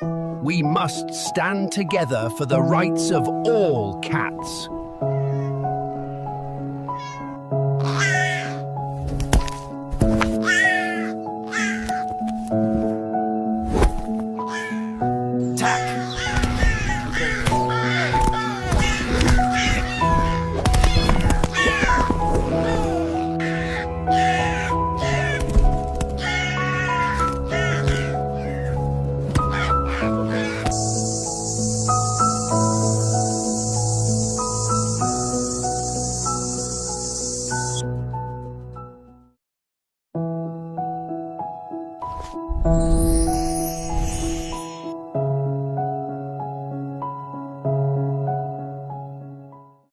We must stand together for the rights of all cats. Attack!